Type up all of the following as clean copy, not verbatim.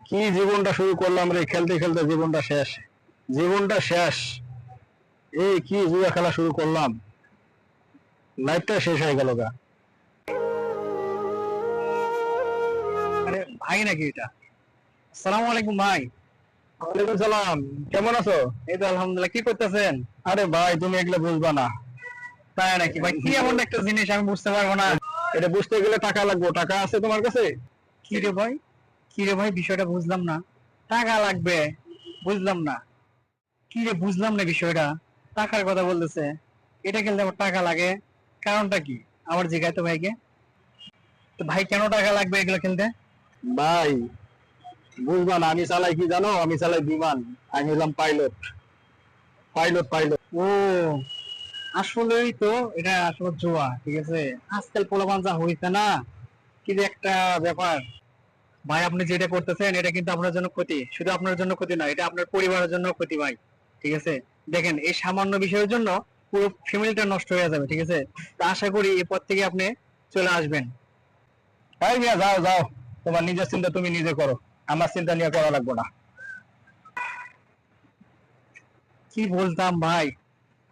কি জীবনটা শুরু করলাম রে, খেলতে খেলতে জীবনটা শেষ। জীবনটা শেষ। এই কি জুয়া খেলা শুরু করলাম, লাইফটা শেষ হয়ে গেল গা। আরে ভাই নাকি এটা? আসসালামু আলাইকুম ভাই। ওয়ালাইকুম সালাম, কেমন আছো? এই তো আলহামদুলিল্লাহ, কি করতেছেন? আরে ভাই তুমি এগুলো বুঝবা না। তাই নাকি ভাই? কি এমন একটা জিনিস আমি বুঝতে পারবো না? এটা বুঝতে গেলে টাকা লাগবে, টাকা আছে তোমার কাছে? কি রে ভাই, কি রে ভাই, বিষয়টা বুঝলাম না। টাকা লাগবে? বুঝলাম না। কি রে, বুঝলাম না বিষয়টা। টাকার কথা বলতেছে, এটা খেলতে আমার টাকা লাগে? কারণটা কি আবার জিজ্ঞাসা তো ভাইকে। তো ভাই কেন টাকা লাগবে এগুলো খেলতে? ভাই বুঝবা না, আমি চালাই কি জানো? আমি চালাই বিমান। আমি হলাম পাইলট। Pilot pilot. ও, আসলেই তো এটা আসলে জুয়া, ঠিক আছে। আজকাল পোলাপান যা হইছে না, কি যে একটা ব্যাপার। ভাই আপনি যেটা করতেছেন এটা কিন্তু আপনার জন্য ক্ষতি, শুধু আপনার জন্য ক্ষতি নয়, এটা আপনার পরিবারের জন্য ক্ষতি ভাই। ঠিক আছে, দেখেন এই সামান্য বিষয়ের জন্য পুরো ফ্যামিলিটা নষ্ট হয়ে যাবে, ঠিক আছে। তো আশা করি এরপর থেকে আপনি চলে আসবেন। ভাই মিয়া যাও যাও, তোমার নিজের চিন্তা তুমি নিজে করো, আমার চিন্তা নিয়ে করা লাগবে না। কি বলতাম ভাই,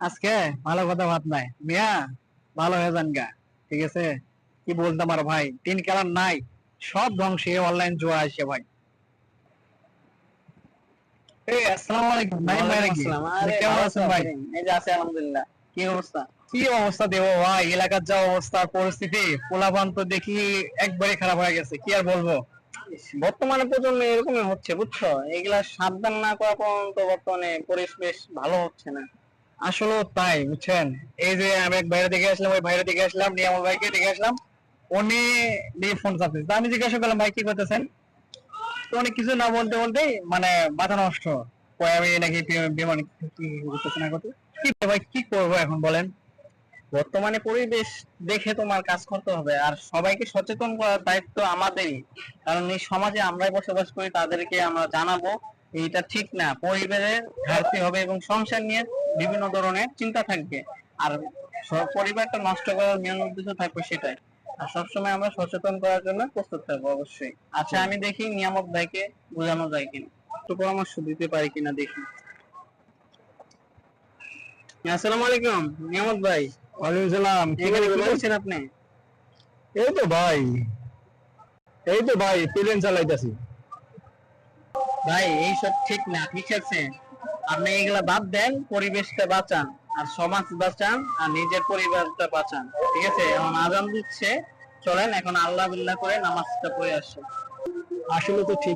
আজকে ভালো কথা ভাত নাই মিয়া, ভালো হয়ে যান গা। ঠিক আছে, কি বলতাম আর ভাই, তিন খেলার নাই, সব ধ্বংসে অনলাইন জুয়া আসে ভাই। এই আসসালামু আলাইকুম নাইম ভাই নাকি? কেমন আছেন ভাই? এই যে আছে আলহামদুলিল্লাহ। কি অবস্থা? কি অবস্থা দেবো ভাই, এলাকার যা অবস্থা পরিস্থিতি, পোলাপান তো দেখি একবারে খারাপ হয়ে গেছে, কি আর বলবো। বর্তমানে প্রজন্ম এরকমই হচ্ছে, বুঝছো? এগুলা সাবধান না করা পর্যন্ত বর্তমানে পরিবেশ ভালো হচ্ছে না। আসলে তাই বুঝছেন, এই যে আমি এক বাইরে দেখে আসলাম, ওই বাইরে দেখে আসলাম, নিয়ে আমার ভাইকে দেখে আসলাম, উনি নিয়ে ফোন চাপতেছে। তো আমি জিজ্ঞাসা করলাম ভাই কি করতেছেন, তো অনেক কিছু না বলতে বলতেই মানে মাথা নষ্ট। কয় আমি নাকি বিমান কি করতেছে না করতে। কি ভাই কি করবো এখন বলেন? বর্তমানে পরিবেশ দেখে তোমার কাজ করতে হবে, আর সবাইকে সচেতন করার দায়িত্ব আমাদেরই। কারণ এই সমাজে আমরাই বসবাস করি, তাদেরকে আমরা জানাবো এইটা ঠিক না, পরিবারের ঘাটতি হবে এবং সংসার নিয়ে বিভিন্ন ধরনের চিন্তা থাকবে। আর পরিবারটা নষ্ট করার মেন উদ্দেশ্য থাকবে সেটাই। আর সবসময় আমরা সচেতন করার জন্য প্রস্তুত থাকবো অবশ্যই। আচ্ছা, আমি দেখি নিয়ামত ভাইকে বোঝানো যায় কিনা, একটু পরামর্শ দিতে পারি কিনা দেখি। আসসালামু আলাইকুম নিয়ামত ভাই। ওয়ালাইকুম সালাম, কি এখানে কি বলবো? করছেন আপনি? এই তো ভাই, এই তো ভাই প্লেন চালাইতেছি। ভাই এইসব ঠিক না, ঠিক আছে? আপনি এগুলা বাদ দেন, পরিবেশটা বাঁচান, আর সমাজ বাঁচান, আর নিজের পরিবারটা বাঁচান। ঠিক আছে, এখন আজান দিচ্ছে, চলেন এখন আল্লাহ বিল্লাহ করে নামাজটা পড়ে আসেন। আসলে তো